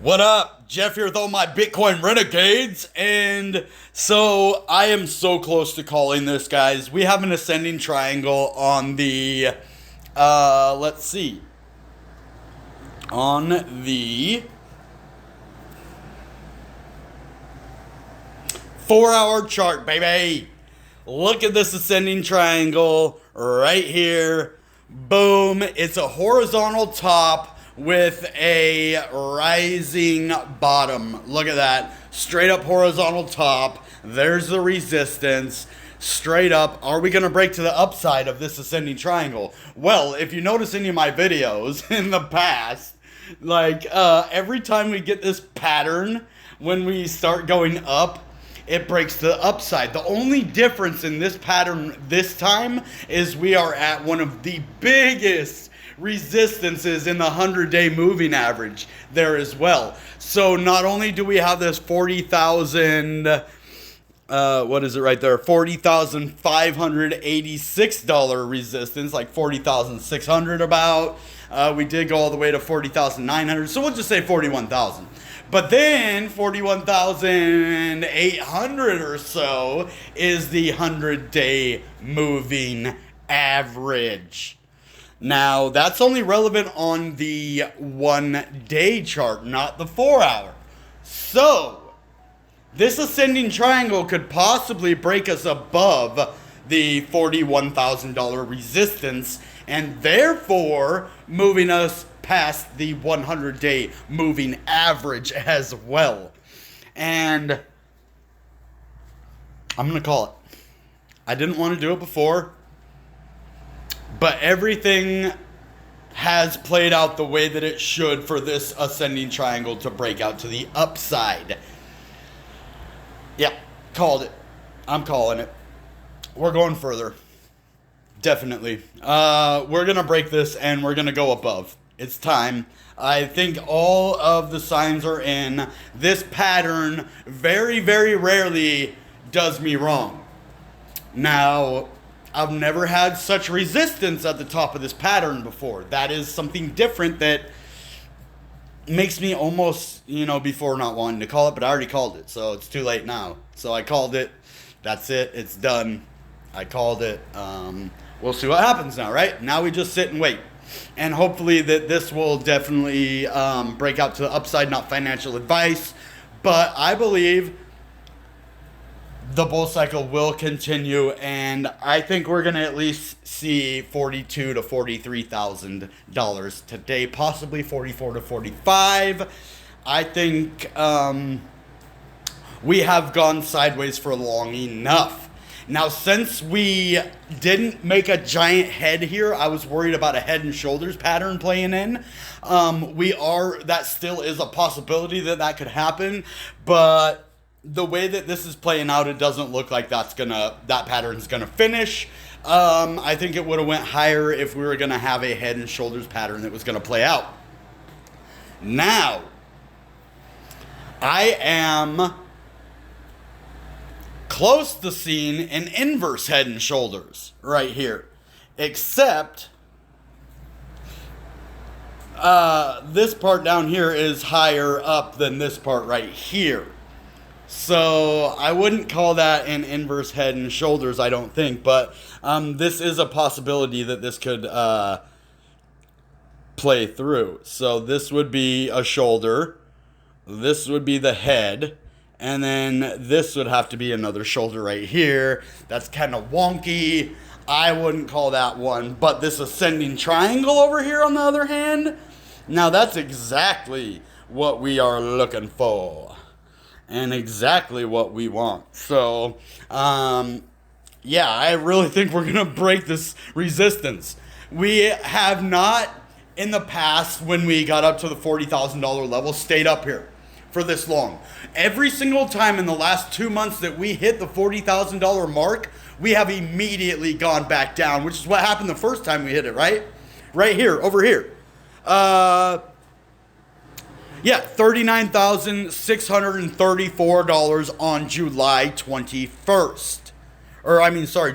What up? Jeff here with all my Bitcoin renegades, and so I am so close to calling this, guys. We have an ascending triangle on the, let's see, on the 4-hour chart, baby. Look at this ascending triangle right here. Boom. It's a horizontal top with a rising bottom. Look at that. Straight up horizontal top. There's the resistance. Straight up. Are we going to break to the upside of this ascending triangle? Well, if you notice any of my videos in the past, like every time we get this pattern, when we start going up, it breaks to the upside. The only difference in this pattern this time is we are at one of the biggest resistances in the 100-day moving average there as well. So not only do we have this 40,000, what is it right there? $40,586 resistance, like 40,600 about. We did go all the way to 40,900, so we'll just say 41,000. But then 41,800 or so is the 100-day moving average. Now, that's only relevant on the 1-day chart, not the 4-hour. So, this ascending triangle could possibly break us above the $41,000 resistance, and therefore moving us past the 100-day moving average as well. And I'm going to call it. I didn't want to do it before, but everything has played out the way that it should for this ascending triangle to break out to the upside. Yeah, called it. I'm calling it. We're going further. Definitely. We're going to break this and we're going to go above. It's time. I think all of the signs are in. This pattern very, very rarely does me wrong. Now, I've never had such resistance at the top of this pattern before. That is something different that makes me almost, before not wanting to call it, but I already called it, so it's too late now. So I called it. That's it. It's done. I called it. We'll see what happens now, right? Now we just sit and wait. And hopefully that this will definitely break out to the upside, not financial advice. But I believe the bull cycle will continue, and I think we're going to at least see $42,000 to $43,000 today, possibly $44,000 to $45,000. I think we have gone sideways for long enough. Now, since we didn't make a giant head here, I was worried about a head and shoulders pattern playing in. That still is a possibility that could happen, but the way that this is playing out, it doesn't look like that pattern's gonna finish. I think it would have went higher if we were gonna have a head and shoulders pattern that was gonna play out. Now, I am close to seeing an inverse head and shoulders right here, except this part down here is higher up than this part right here. So I wouldn't call that an inverse head and shoulders, I don't think, but this is a possibility that this could play through. So this would be a shoulder, this would be the head, and then this would have to be another shoulder right here. That's kind of wonky. I wouldn't call that one. But this ascending triangle over here, on the other hand, now that's exactly what we are looking for. And exactly what we want. So, yeah, I really think we're going to break this resistance. We have not, in the past, when we got up to the $40,000 level, stayed up here for this long. Every single time in the last 2 months that we hit the $40,000 mark, we have immediately gone back down, which is what happened the first time we hit it, right? Right here, over here. $39,634 on July 21st.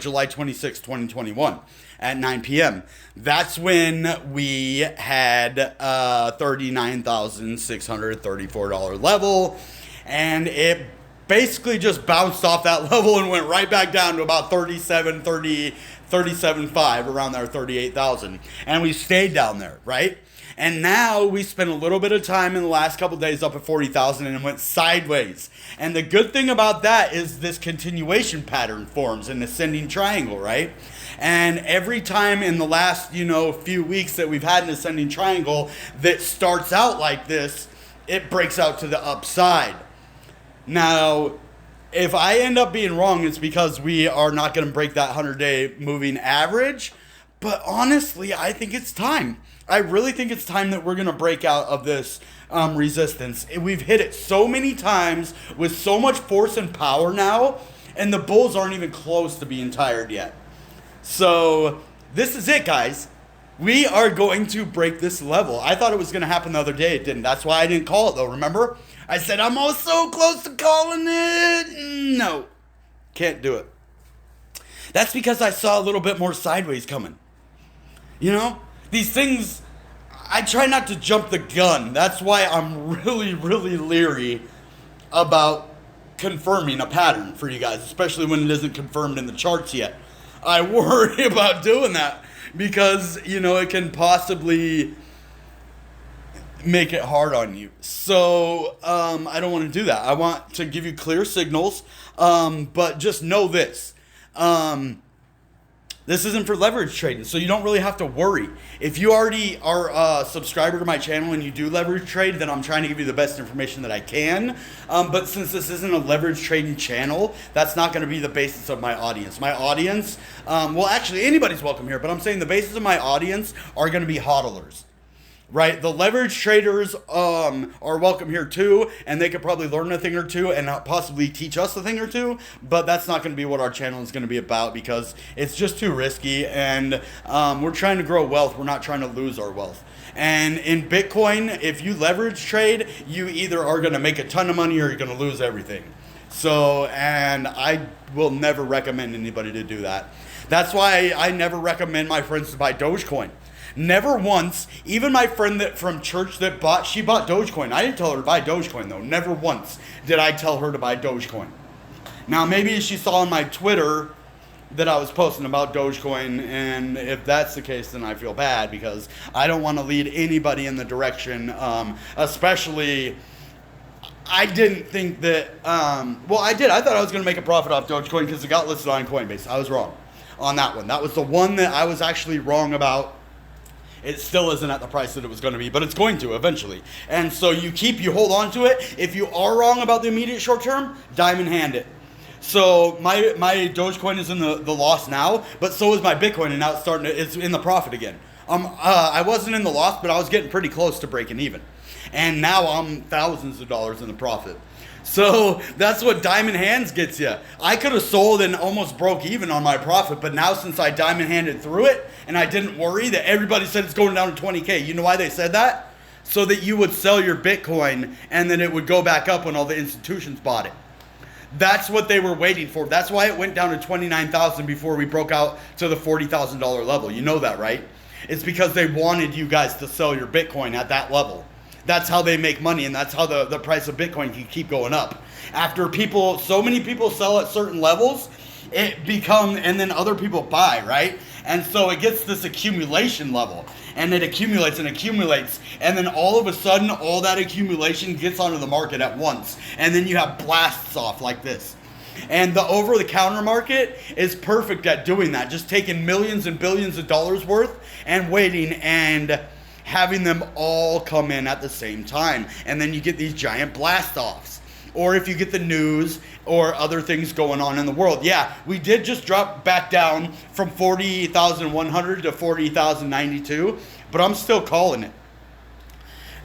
July 26, 2021. at 9 p.m. That's when we had $39,634 level, and it basically just bounced off that level and went right back down to about 37.5, around there, 38,000. And we stayed down there, right? And now we spent a little bit of time in the last couple of days up at 40,000 and it went sideways. And the good thing about that is this continuation pattern forms, an ascending triangle, right? And every time in the last, few weeks that we've had an ascending triangle that starts out like this, it breaks out to the upside. Now, if I end up being wrong, it's because we are not going to break that 100-day moving average. But honestly, I think it's time. I really think it's time that we're going to break out of this resistance. We've hit it so many times with so much force and power now, and the bulls aren't even close to being tired yet. So this is it, guys. We are going to break this level. I thought it was going to happen the other day. It didn't. That's why I didn't call it, though. Remember? I said, I'm all so close to calling it. No. Can't do it. That's because I saw a little bit more sideways coming. These things, I try not to jump the gun. That's why I'm really, really leery about confirming a pattern for you guys, especially when it isn't confirmed in the charts yet. I worry about doing that because, it can possibly make it hard on you. So, I don't want to do that. I want to give you clear signals, but just know this. This isn't for leverage trading, so you don't really have to worry. If you already are a subscriber to my channel and you do leverage trade, then I'm trying to give you the best information that I can. But since this isn't a leverage trading channel, that's not going to be the basis of my audience. My audience, actually anybody's welcome here, but I'm saying the basis of my audience are going to be hodlers. Right, the leverage traders are welcome here too, and they could probably learn a thing or two and possibly teach us a thing or two, but that's not going to be what our channel is going to be about because it's just too risky, and we're trying to grow wealth. We're not trying to lose our wealth. And in Bitcoin, if you leverage trade, you either are going to make a ton of money or you're going to lose everything. So, and I will never recommend anybody to do that. That's why I never recommend my friends to buy Dogecoin. Never once, even my friend that from church that bought Dogecoin. I didn't tell her to buy Dogecoin though. Never once did I tell her to buy Dogecoin. Now maybe she saw on my Twitter that I was posting about Dogecoin, and if that's the case, then I feel bad because I don't want to lead anybody in the direction, especially. I didn't think that, I did. I thought I was going to make a profit off Dogecoin because it got listed on Coinbase. I was wrong on that one. That was the one that I was actually wrong about. It still isn't at the price that it was going to be, but it's going to eventually. And so you hold on to it. If you are wrong about the immediate short term, diamond hand it. So my Dogecoin is in the loss now, but so is my Bitcoin, and now it's in the profit again. I wasn't in the loss, but I was getting pretty close to breaking even. And now I'm thousands of dollars in the profit. So that's what diamond hands gets you. I could have sold and almost broke even on my profit, but now since I diamond handed through it and I didn't worry that everybody said it's going down to 20K. You know why they said that? So that you would sell your Bitcoin and then it would go back up when all the institutions bought it. That's what they were waiting for. That's why it went down to 29,000 before we broke out to the $40,000 level. You know that, right? It's because they wanted you guys to sell your Bitcoin at that level. That's how they make money, and that's how the price of Bitcoin can keep going up. After so many people sell at certain levels, and then other people buy, right? And so it gets this accumulation level, and it accumulates and accumulates, and then all of a sudden, all that accumulation gets onto the market at once, and then you have blasts off like this. And the over-the-counter market is perfect at doing that, just taking millions and billions of dollars worth and waiting and having them all come in at the same time. And then you get these giant blast-offs. Or if you get the news or other things going on in the world. Yeah, we did just drop back down from 40,100 to 40,092, but I'm still calling it.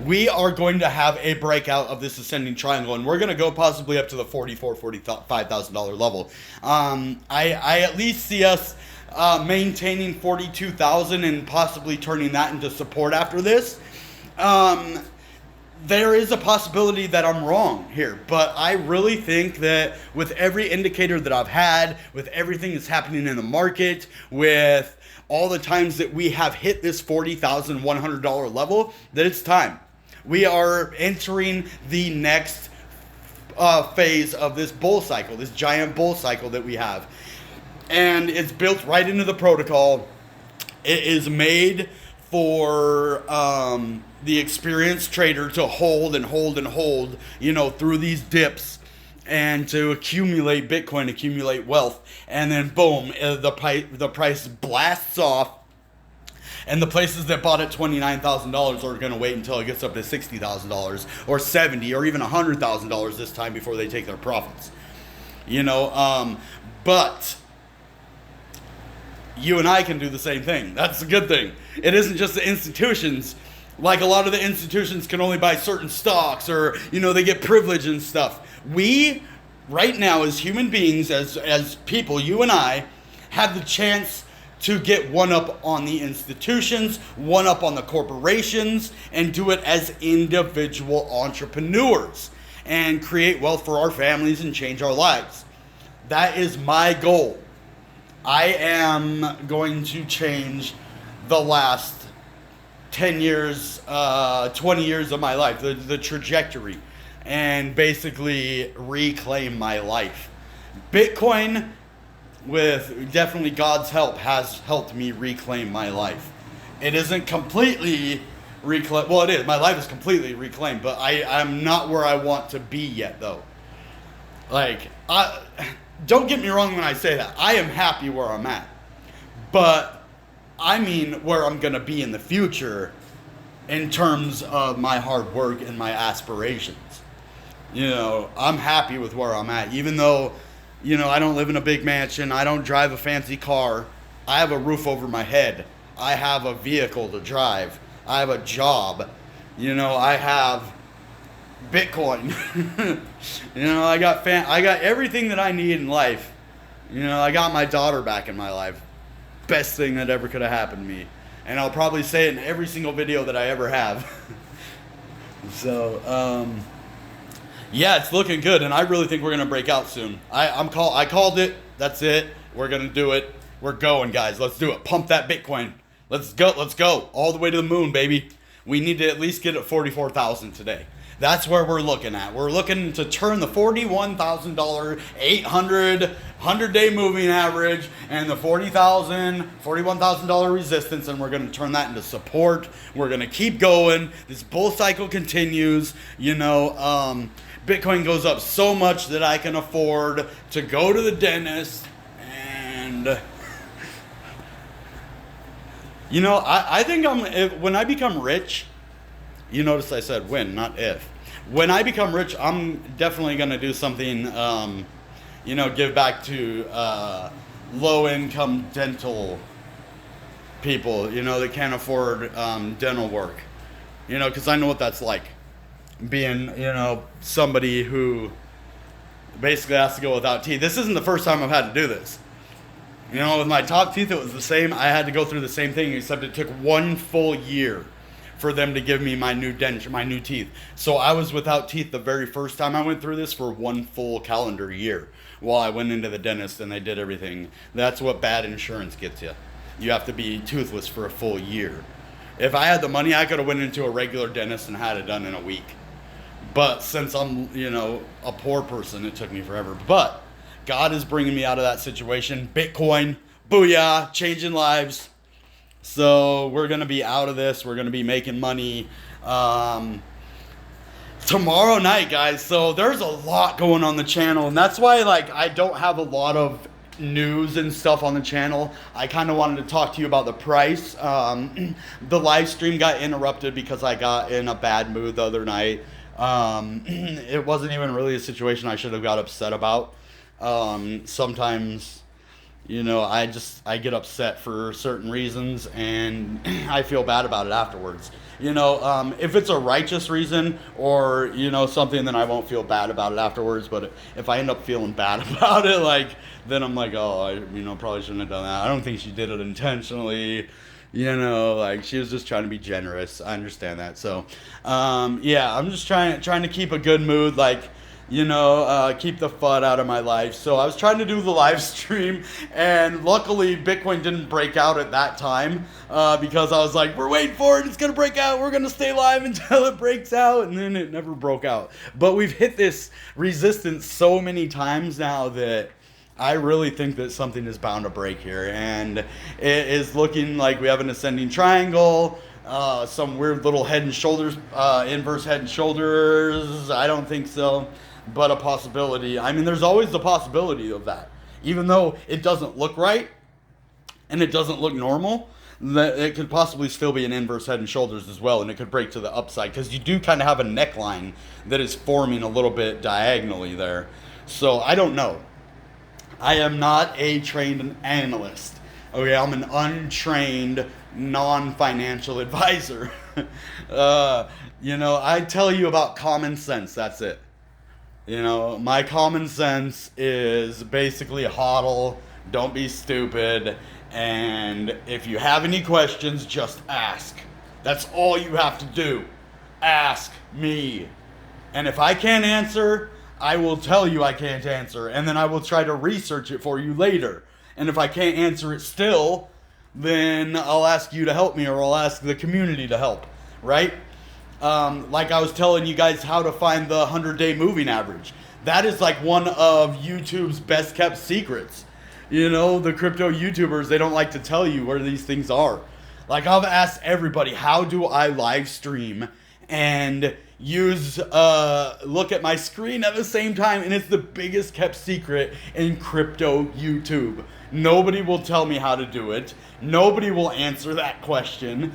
We are going to have a breakout of this ascending triangle, and we're going to go possibly up to the $45,000 level. I at least see us maintaining 42,000 and possibly turning that into support after this. There is a possibility that I'm wrong here, but I really think that with every indicator that I've had, with everything that's happening in the market, with all the times that we have hit this $40,100 level, that it's time. We are entering the next phase of this bull cycle, this giant bull cycle that we have. And it's built right into the protocol. It is made for the experienced trader to hold and hold and hold, through these dips, and to accumulate Bitcoin, accumulate wealth. And then boom, the price blasts off. And the places that bought at $29,000 are going to wait until it gets up to $60,000 or $70,000 or even $100,000 this time before they take their profits. But you and I can do the same thing. That's a good thing. It isn't just the institutions. Like, a lot of the institutions can only buy certain stocks, or, they get privilege and stuff. We, right now, as human beings, as people, you and I, have the chance to get one up on the institutions, one up on the corporations, and do it as individual entrepreneurs and create wealth for our families and change our lives. That is my goal. I am going to change the last 10 years, 20 years of my life, the trajectory, and basically reclaim my life. Bitcoin, with definitely God's help, has helped me reclaim my life. It isn't completely reclaimed. Well, it is. My life is completely reclaimed, but I'm not where I want to be yet, though. Don't get me wrong when I say that. I am happy where I'm at. But I mean where I'm going to be in the future in terms of my hard work and my aspirations. I'm happy with where I'm at, even though I don't live in a big mansion. I don't drive a fancy car. I have a roof over my head. I have a vehicle to drive. I have a job. I have Bitcoin. I got everything that I need in life. I got my daughter back in my life. Best thing that ever could have happened to me. And I'll probably say it in every single video that I ever have. So, yeah, it's looking good, and I really think we're going to break out soon. I called it. That's it. We're going to do it. We're going, guys. Let's do it. Pump that Bitcoin. Let's go. Let's go. All the way to the moon, baby. We need to at least get it 44,000 today. That's where we're looking at. We're looking to turn the $41,000, 100-day moving average, and the $41,000 resistance, and we're going to turn that into support. We're going to keep going. This bull cycle continues. Bitcoin goes up so much that I can afford to go to the dentist, and I think when I become rich, you notice I said when, not if. When I become rich, I'm definitely going to do something, give back to low-income dental people, that can't afford dental work, because I know what that's like. Being, somebody who basically has to go without teeth. This isn't the first time I've had to do this. With my top teeth, it was the same. I had to go through the same thing, except it took 1 full year for them to give me my new denture, my new teeth. So I was without teeth the very first time I went through this for 1 full calendar year while I went into the dentist and they did everything. That's what bad insurance gets you. You have to be toothless for a full year. If I had the money, I could have went into a regular dentist and had it done in a week. But since I'm, a poor person, it took me forever. But God is bringing me out of that situation. Bitcoin, booyah, changing lives. So we're going to be out of this. We're going to be making money tomorrow night, guys. So there's a lot going on the channel. And that's why, I don't have a lot of news and stuff on the channel. I kind of wanted to talk to you about the price. The live stream got interrupted because I got in a bad mood the other night. It wasn't even really a situation I should have got upset about. Sometimes, I get upset for certain reasons and I feel bad about it afterwards. If it's a righteous reason or, something, then I won't feel bad about it afterwards. But if I end up feeling bad about it, then I'm like, oh, I probably shouldn't have done that. I don't think she did it intentionally. She was just trying to be generous. I understand that. So, yeah, I'm just trying to keep a good mood. keep the FUD out of my life. So I was trying to do the live stream, and luckily Bitcoin didn't break out at that time because I was like, we're waiting for it, it's going to break out, we're going to stay live until it breaks out, and then it never broke out. But we've hit this resistance so many times now that I really think that something is bound to break here, and it is looking like we have an ascending triangle. Some weird little head and shoulders, inverse head and shoulders. I don't think so, but a possibility. I mean, there's always the possibility of that. Even though it doesn't look right and it doesn't look normal, that it could possibly still be an inverse head and shoulders as well, and it could break to the upside because you do kind of have a neckline that is forming a little bit diagonally there. So I don't know. I am not a trained analyst. Okay, I'm an untrained, non-financial advisor. I tell you about common sense, that's it. My common sense is basically hodl, don't be stupid, and if you have any questions, just ask. That's all you have to do. Ask me. And if I can't answer, I will tell you I can't answer, and then I will try to research it for you later. And if I can't answer it still, then I'll ask you to help me, or I'll ask the community to help, right? Like I was telling you guys how to find the 100-day moving average. That is like one of YouTube's best kept secrets. The crypto YouTubers, they don't like to tell you where these things are. Like I've asked everybody, how do I live stream and look at my screen at the same time, and it's the biggest kept secret in crypto YouTube. Nobody will tell me how to do it. Nobody will answer that question.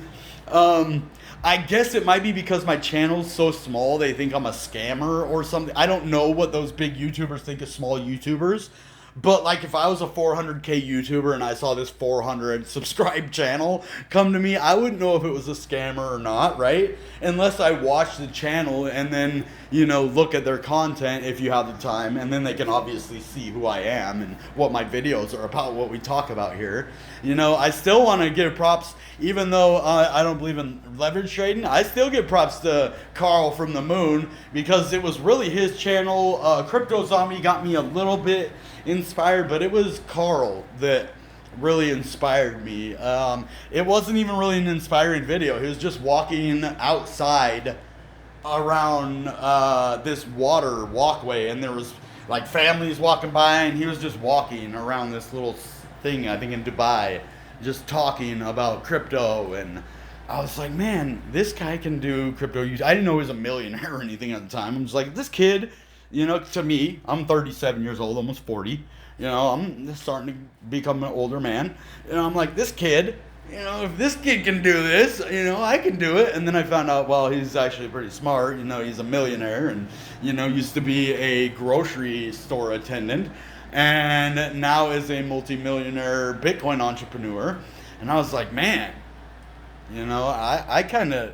I guess it might be because my channel's so small, they think I'm a scammer or something. I don't know what those big YouTubers think of small YouTubers. But like if I was a 400K YouTuber and I saw this 400 subscribed channel come to me, I wouldn't know if it was a scammer or not, right? Unless I watch the channel and then, look at their content if you have the time, and then they can obviously see who I am and what my videos are about, what we talk about here. I still want to give props, even though I don't believe in leverage trading, I still give props to Carl from the Moon, because it was really his channel. Crypto Zombie got me a little bit inspired, but it was Carl that really inspired me. It wasn't even really an inspiring video. He was just walking outside around this water walkway, and there was like families walking by, and he was just walking around this little thing, I think in Dubai, just talking about crypto. And I was like, man, this guy can do crypto. I didn't know he was a millionaire or anything at the time. I'm just like, this kid, to me, I'm 37 years old, almost 40. I'm starting to become an older man. I'm like, this kid, if this kid can do this, I can do it. And then I found out, well, he's actually pretty smart. He's a millionaire and, used to be a grocery store attendant and now is a multimillionaire Bitcoin entrepreneur. And I was like, man, I kind of,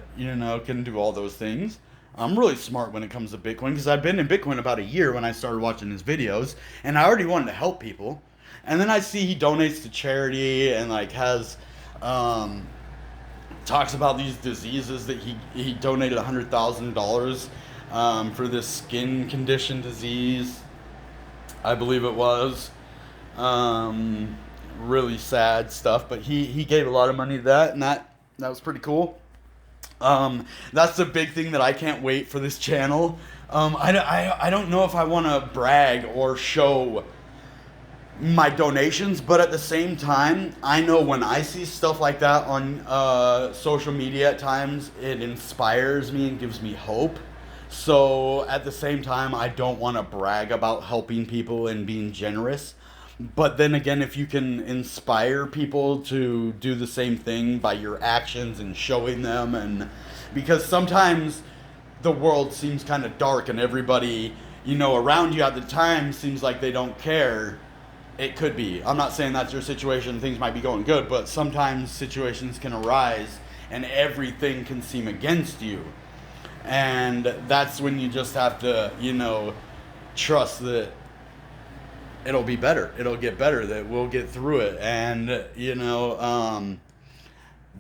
can do all those things. I'm really smart when it comes to Bitcoin, because I've been in Bitcoin about a year when I started watching his videos, and I already wanted to help people. And then I see he donates to charity and like has talks about these diseases that he donated $100,000 for this skin condition disease, I believe it was. Really sad stuff, but he gave a lot of money to that, and that was pretty cool. That's the big thing that I can't wait for this channel. I don't know if I want to brag or show my donations, but at the same time, I know when I see stuff like that on social media at times, it inspires me and gives me hope. So at the same time, I don't want to brag about helping people and being generous. But then again, if you can inspire people to do the same thing by your actions and showing them, and because sometimes the world seems kind of dark and everybody, around you at the time seems like they don't care. It could be. I'm not saying that's your situation. Things might be going good, but sometimes situations can arise and everything can seem against you. And that's when you just have to, trust that it'll be better. It'll get better, that we'll get through it. And,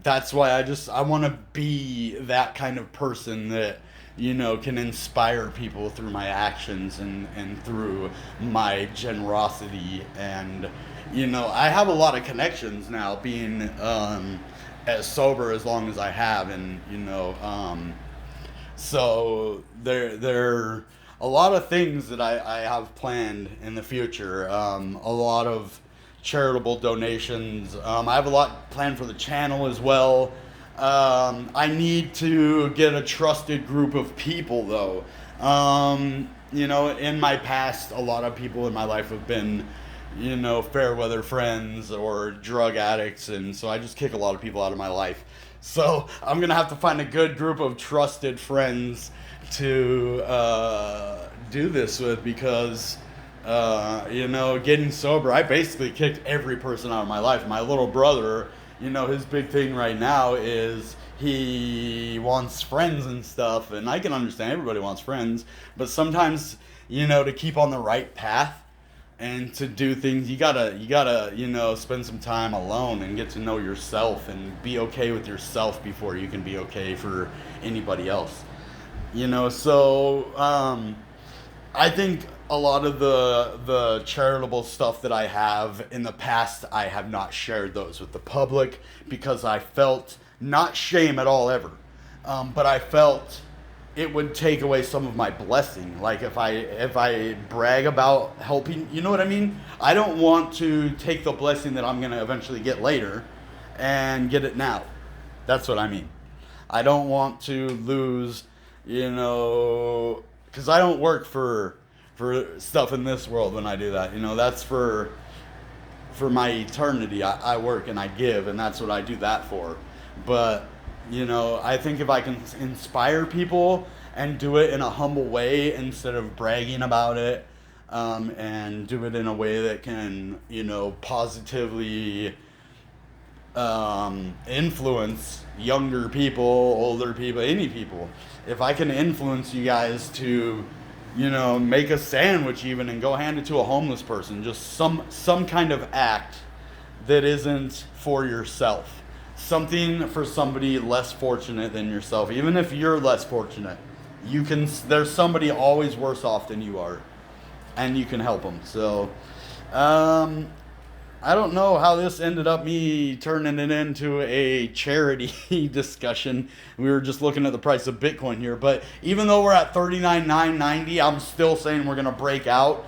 that's why I want to be that kind of person that can inspire people through my actions and through my generosity. And, I have a lot of connections now being as sober as long as I have. And, so there a lot of things that I have planned in the future. A lot of charitable donations. I have a lot planned for the channel as well. I need to get a trusted group of people, though. In my past, a lot of people in my life have been, fair weather friends or drug addicts, and so I just kick a lot of people out of my life. So I'm going to have to find a good group of trusted friends to do this with, because getting sober, I basically kicked every person out of my life. My little brother, his big thing right now is he wants friends and stuff, and I can understand everybody wants friends, but sometimes, to keep on the right path and to do things, you gotta, spend some time alone and get to know yourself and be okay with yourself before you can be okay for anybody else. So I think a lot of the charitable stuff that I have in the past, I have not shared those with the public because I felt not shame at all ever, but I felt it would take away some of my blessing. Like if I brag about helping, you know what I mean? I don't want to take the blessing that I'm gonna eventually get later and get it now. That's what I mean. I don't want to lose, because I don't work for stuff in this world when I do that. That's for my eternity. I work and I give, and that's what I do that for. But, I think if I can inspire people and do it in a humble way instead of bragging about it, and do it in a way that can, positively influence younger people, older people, any people. If I can influence you guys to, make a sandwich even and go hand it to a homeless person, just some kind of act that isn't for yourself. Something for somebody less fortunate than yourself. Even if you're less fortunate, there's somebody always worse off than you are, and you can help them. So, I don't know how this ended up me turning it into a charity discussion. We were just looking at the price of Bitcoin here, but even though we're at $39,990, I'm still saying we're going to break out.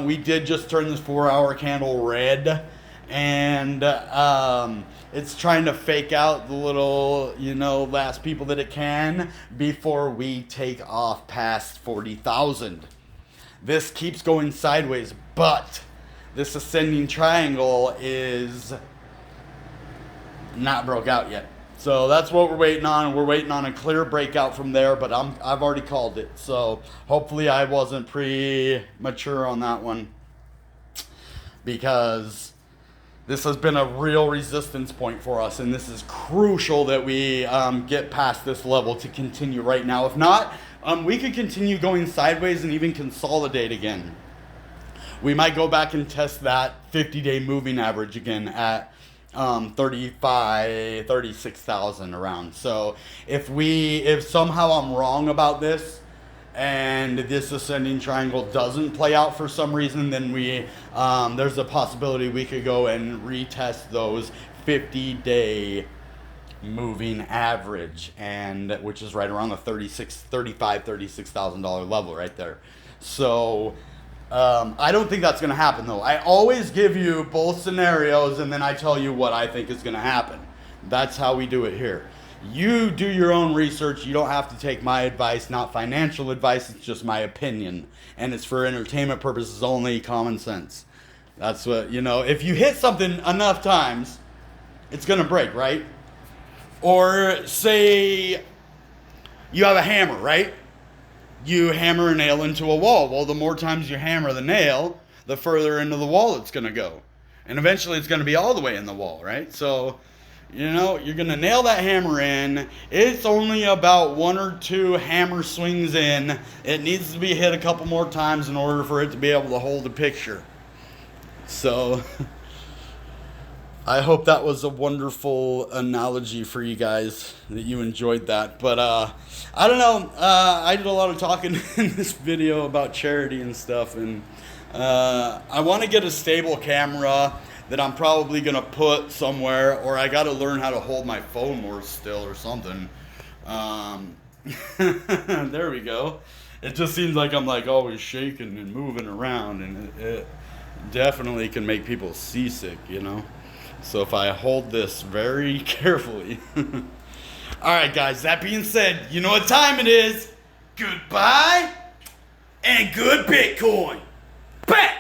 We did just turn this 4-hour candle red, and it's trying to fake out the little, last people that it can before we take off past 40,000. This keeps going sideways, but this ascending triangle is not broke out yet. So that's what we're waiting on. We're waiting on a clear breakout from there, but I've already called it. So hopefully I wasn't premature on that one, because this has been a real resistance point for us, and this is crucial that we get past this level to continue right now. If not, we could continue going sideways and even consolidate again. We might go back and test that 50-day moving average again at 36,000 around. So if somehow I'm wrong about this and this ascending triangle doesn't play out for some reason, then there's a possibility we could go and retest those 50-day moving average, and which is right around the $36,000 level right there. So I don't think that's going to happen, though. I always give you both scenarios, and then I tell you what I think is going to happen. That's how we do it here. You do your own research. You don't have to take my advice, not financial advice. It's just my opinion, and it's for entertainment purposes only, common sense. That's what, if you hit something enough times, it's going to break, right? Or say you have a hammer, right? You hammer a nail into a wall. Well, the more times you hammer the nail, the further into the wall it's going to go. And eventually it's going to be all the way in the wall, right? So, you're going to nail that hammer in. It's only about 1 or 2 hammer swings in. It needs to be hit a couple more times in order for it to be able to hold a picture. So, I hope that was a wonderful analogy for you guys, that you enjoyed that. But I don't know. I did a lot of talking in this video about charity and stuff, and I want to get a stable camera that I'm probably going to put somewhere, or I got to learn how to hold my phone more still or something. There we go. It just seems like I'm like always shaking and moving around, and it definitely can make people seasick, you know? So if I hold this very carefully. Alright guys, that being said, you know what time it is. Goodbye and good Bitcoin. Back!